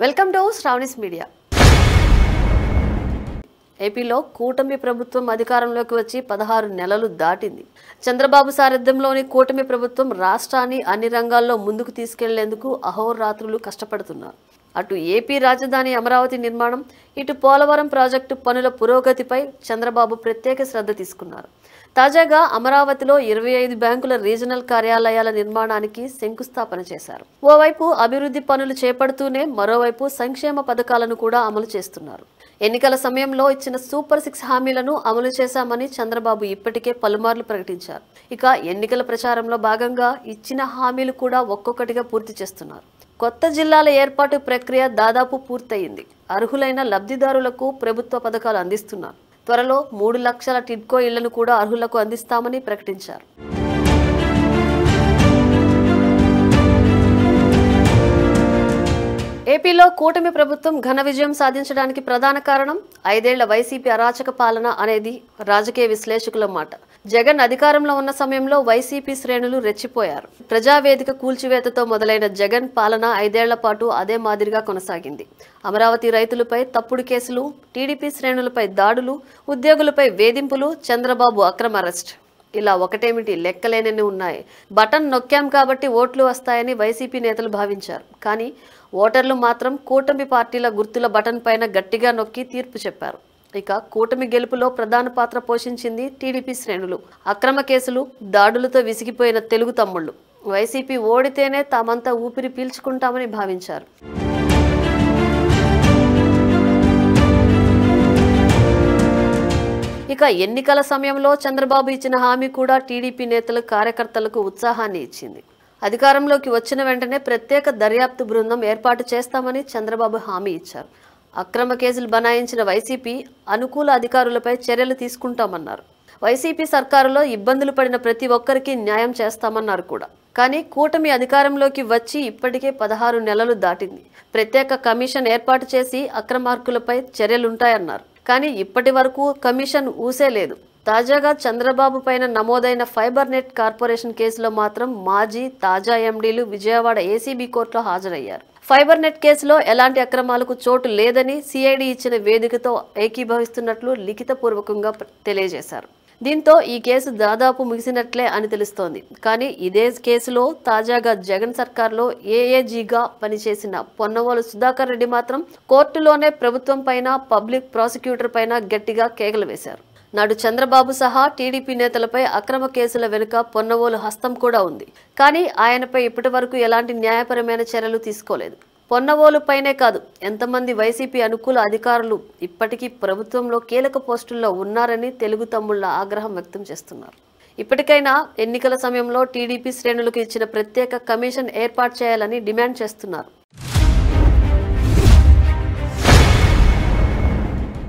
Welcome to Sravani's media. ఏపీలో కూటమి ప్రభుత్వం అధికారంలోకి వచ్చి 16 నెలలు దాటింది. చంద్రబాబు సారథ్యంలోని కూటమి ప్రభుత్వం రాష్ట్రాన్ని అన్ని రంగాల్లో ముందుకు తీసుకెళ్లేందుకు అహోరాత్రులు కష్టపడుతున్నారు. అటు ఏపీ రాజధాని అమరావతి నిర్మాణం, ఇటు పోలవరం ప్రాజెక్టు పనుల పురోగతిపై చంద్రబాబు ప్రత్యేక శ్రద్ధ తీసుకున్నారు. తాజాగా అమరావతిలో 25 బ్యాంకుల రీజనల్ కార్యాలయాల నిర్మాణానికి శంకుస్థాపన చేశారు. ఓవైపు అభివృద్ధి పనులు చేపడుతూనే మరోవైపు సంక్షేమ పథకాలను కూడా అమలు చేస్తున్నారు. ఎన్నికల సమయంలో ఇచ్చిన సూపర్ 6 హామీలను అమలు చేశామని చంద్రబాబు ఇప్పటికే పలుమార్లు ప్రకటించారు. ఇక ఎన్నికల ప్రచారంలో భాగంగా ఇచ్చిన హామీలు కూడా ఒక్కొక్కటిగా పూర్తి చేస్తున్నారు. కొత్త జిల్లాల ఏర్పాటు ప్రక్రియ దాదాపు పూర్తయింది. అర్హులైన లబ్ధిదారులకు ప్రభుత్వ పథకాలు అందిస్తున్నారు. త్వరలో 3 లక్షల టిడ్కో ఇళ్లను కూడా అర్హులకు అందిస్తామని ప్రకటించారు. ఏపీలో కూటమి ప్రభుత్వం ఘన విజయం సాధించడానికి ప్రధాన కారణం 5 ఏళ్ల వైసీపీ అరాచక పాలన అనేది రాజకీయ విశ్లేషకుల మాట. జగన్ అధికారంలో ఉన్న సమయంలో వైసీపీ శ్రేణులు రెచ్చిపోయారు. ప్రజావేదిక కూల్చివేతతో మొదలైన జగన్ పాలన 5 ఏళ్ల పాటు అదే మాదిరిగా కొనసాగింది. అమరావతి రైతులపై తప్పుడు కేసులు, టీడీపీ శ్రేణులపై దాడులు, ఉద్యోగులపై వేధింపులు, చంద్రబాబు అక్రమ అరెస్ట్, ఇలా ఒకటేమిటి లెక్కలేనని ఉన్నాయి. బటన్ నొక్కాం కాబట్టి ఓట్లు వస్తాయని వైసీపీ నేతలు భావించారు. కానీ ఓటర్లు మాత్రం కూటమి పార్టీల గుర్తుల బటన్ పైన గట్టిగా నొక్కి తీర్పు చెప్పారు. ఇక కూటమి గెలుపులో ప్రధాన పాత్ర పోషించింది టీడీపీ శ్రేణులు. అక్రమ కేసులు, దాడులతో విసిగిపోయిన తెలుగు తమ్ముళ్లు వైసీపీ ఓడితేనే తామంతా ఊపిరి పీల్చుకుంటామని భావించారు. ఇక ఎన్నికల సమయంలో చంద్రబాబు ఇచ్చిన హామీ కూడా టీడీపీ నేతలు, కార్యకర్తలకు ఉత్సాహాన్ని ఇచ్చింది. అధికారంలోకి వచ్చిన వెంటనే ప్రత్యేక దర్యాప్తు బృందం ఏర్పాటు చేస్తామని చంద్రబాబు హామీ ఇచ్చారు. అక్రమ కేసులు బనాయించిన వైసీపీ అనుకూల అధికారులపై చర్యలు తీసుకుంటామన్నారు. వైసీపీ సర్కారులో ఇబ్బందులు పడిన ప్రతి ఒక్కరికి న్యాయం చేస్తామన్నారు కూడా. కానీ కూటమి అధికారంలోకి వచ్చి ఇప్పటికే 16 నెలలు దాటింది. ప్రత్యేక కమిషన్ ఏర్పాటు చేసి అక్రమార్కులపై చర్యలుంటాయన్నారు. కానీ ఇప్పటి వరకు కమిషన్ ఊసే లేదు. తాజాగా చంద్రబాబు పైన నమోదైన ఫైబర్ నెట్ కార్పొరేషన్ కేసులో మాత్రం మాజీ, తాజా ఎండీలు విజయవాడ ఏసీబీ కోర్టులో హాజరయ్యారు. ఫైబర్ నెట్ కేసులో ఎలాంటి అక్రమాలకు చోటు లేదని సిఐడి ఇచ్చిన వేదికతో ఏకీభవిస్తున్నట్లు లిఖితపూర్వకంగా తెలియజేశారు. దీంతో ఈ కేసు దాదాపు ముగిసినట్లే అని తెలుస్తోంది. కానీ ఇదే కేసులో తాజాగా జగన్ సర్కార్లో ఏఏజీగా పనిచేసిన పొన్నవోలు సుధాకర్ రెడ్డి మాత్రం కోర్టులోనే ప్రభుత్వం పైన, పబ్లిక్ ప్రాసిక్యూటర్ పైన గట్టిగా కేకలు వేశారు. నాడు చంద్రబాబు సహా టీడీపీ నేతలపై అక్రమ కేసుల వెనుక పొన్నవోలు హస్తం కూడా ఉంది. కానీ ఆయనపై ఇప్పటి వరకు ఎలాంటి న్యాయపరమైన చర్యలు తీసుకోలేదు. పొన్నవోలు పైనే కాదు, ఎంతమంది వైసీపీ అనుకూల అధికారులు ఇప్పటికీ ప్రభుత్వంలో కీలక పోస్టుల్లో ఉన్నారని తెలుగు తమ్ముళ్ల ఆగ్రహం వ్యక్తం చేస్తున్నారు. ఇప్పటికైనా ఎన్నికల సమయంలో టీడీపీ శ్రేణులకు ఇచ్చిన ప్రత్యేక కమిషన్ ఏర్పాటు చేయాలని డిమాండ్ చేస్తున్నారు.